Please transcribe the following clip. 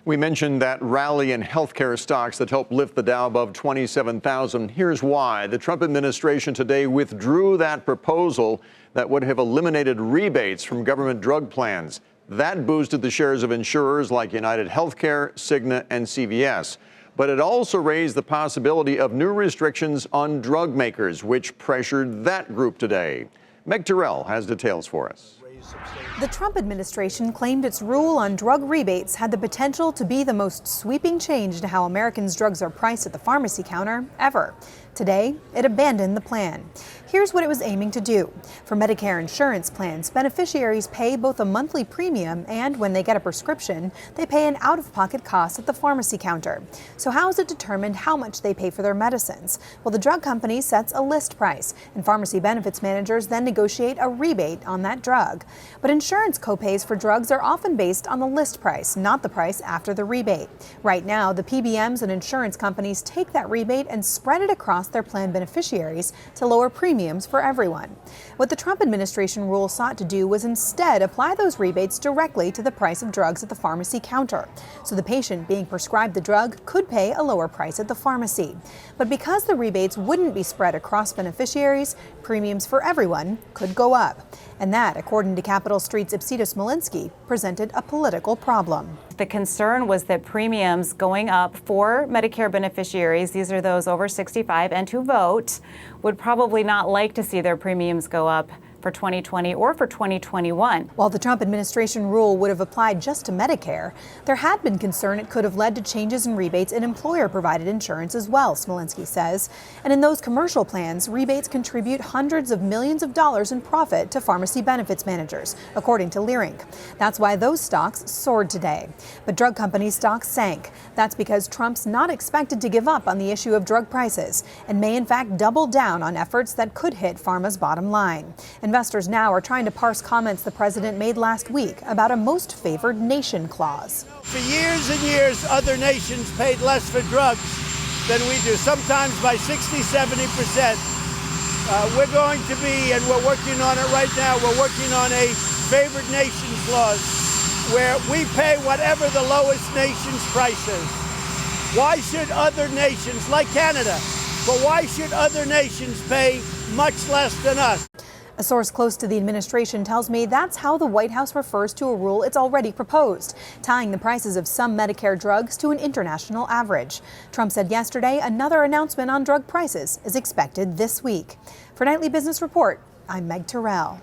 We mentioned that rally in healthcare stocks that helped lift the Dow above 27,000. Here's why. The Trump administration today withdrew that proposal that would have eliminated rebates from government drug plans. That boosted the shares of insurers like United Healthcare, Cigna, and CVS. But it also raised the possibility of new restrictions on drug makers, which pressured that group today. Meg Tirrell has details for us. The Trump administration claimed its rule on drug rebates had the potential to be the most sweeping change to how Americans' drugs are priced at the pharmacy counter ever. Today, it abandoned the plan. Here's what it was aiming to do. For Medicare insurance plans, beneficiaries pay both a monthly premium and, when they get a prescription, they pay an out-of-pocket cost at the pharmacy counter. So how is it determined how much they pay for their medicines? Well, the drug company sets a list price, and pharmacy benefits managers then negotiate a rebate on that drug. But insurance copays for drugs are often based on the list price, not the price after the rebate. Right now, the PBMs and insurance companies take that rebate and spread it across their plan beneficiaries to lower premiums for everyone. What the Trump administration rule sought to do was instead apply those rebates directly to the price of drugs at the pharmacy counter. So the patient being prescribed the drug could pay a lower price at the pharmacy. But because the rebates wouldn't be spread across beneficiaries, premiums for everyone could go up. And that, according to Capitol Street's Ipsita Smolinski, presented a political problem. The concern was that premiums going up for Medicare beneficiaries, these are those over 65 and who vote, would probably not like to see their premiums go up for 2020 or for 2021. While the Trump administration rule would have applied just to Medicare, there had been concern it could have led to changes in rebates in employer-provided insurance as well, Smolinski says. And in those commercial plans, rebates contribute hundreds of millions of dollars in profit to pharmacy benefits managers, according to Leerink. That's why those stocks soared today. But drug company stocks sank. That's because Trump's not expected to give up on the issue of drug prices and may in fact double down on efforts that could hit pharma's bottom line. Investors now are trying to parse comments the president made last week about a most favored nation clause. For years and years, other nations paid less for drugs than we do, sometimes by 60, 70%. We're going to be, and we're working on it right now, we're working on a favored nations clause where we pay whatever the lowest nation's price is. Why should other nations, like Canada, but why should other nations pay much less than us? A source close to the administration tells me that's how the White House refers to a rule it's already proposed, tying the prices of some Medicare drugs to an international average. Trump said yesterday another announcement on drug prices is expected this week. For Nightly Business Report, I'm Meg Tirrell.